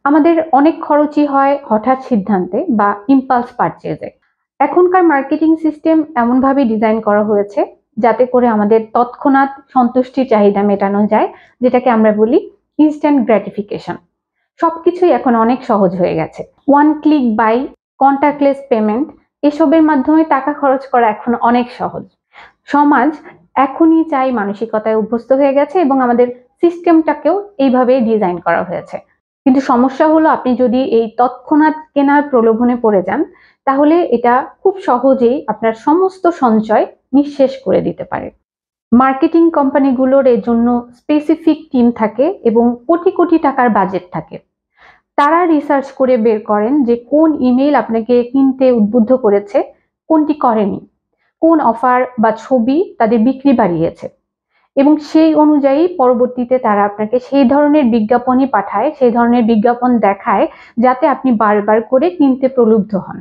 আমাদের অনেক খরচই হয় হঠাৎ সিদ্ধান্তে বা ইম্পালস পারচেজে। এখনকার মার্কেটিং সিস্টেম এমনভাবে ডিজাইন করা হয়েছে যাতে করে আমাদের তৎক্ষণাৎ সন্তুষ্টির চাহিদা মেটানো যায়, যেটাকে আমরা বলি ইনস্ট্যান্ট গ্র্যাটিফিকেশন। সবকিছুই এখন অনেক সহজ হয়ে গেছে। One click buy, contactless payment, এসবের মাধ্যমে টাকা খরচ করা এখন অনেক সহজ। সমাজ এখনই চাই মানসিকতায় অভ্যস্ত হয়ে গেছে এবং আমাদের সিস্টেমটাকেও এইভাবে ডিজাইন করা হয়েছে। কিন্তু সমস্যা হলো, আপনি যদি এই তৎক্ষণাৎ কেনার প্রলোভনে পড়ে যান, তাহলে এটা খুব সহজেই আপনার সমস্ত সঞ্চয় নিঃশেষ করে দিতে পারে। মার্কেটিং কোম্পানিগুলোর এর জন্য স্পেসিফিক টিম থাকে এবং কোটি কোটি টাকার বাজেট থাকে। তারা রিসার্চ করে বের করেন যে কোন ইমেল আপনাকে কিনতে উদ্বুদ্ধ করেছে, কোনটি করেনি, কোন অফার বা ছবি তাদের বিক্রি বাড়িয়েছে, এবং সেই অনুযায়ী পরবর্তীতে তারা আপনাকে সেই ধরনের বিজ্ঞাপনই পাঠায়, সেই ধরনের বিজ্ঞাপন দেখায় যাতে আপনি বারবার করে কিনতে প্রলুব্ধ হন।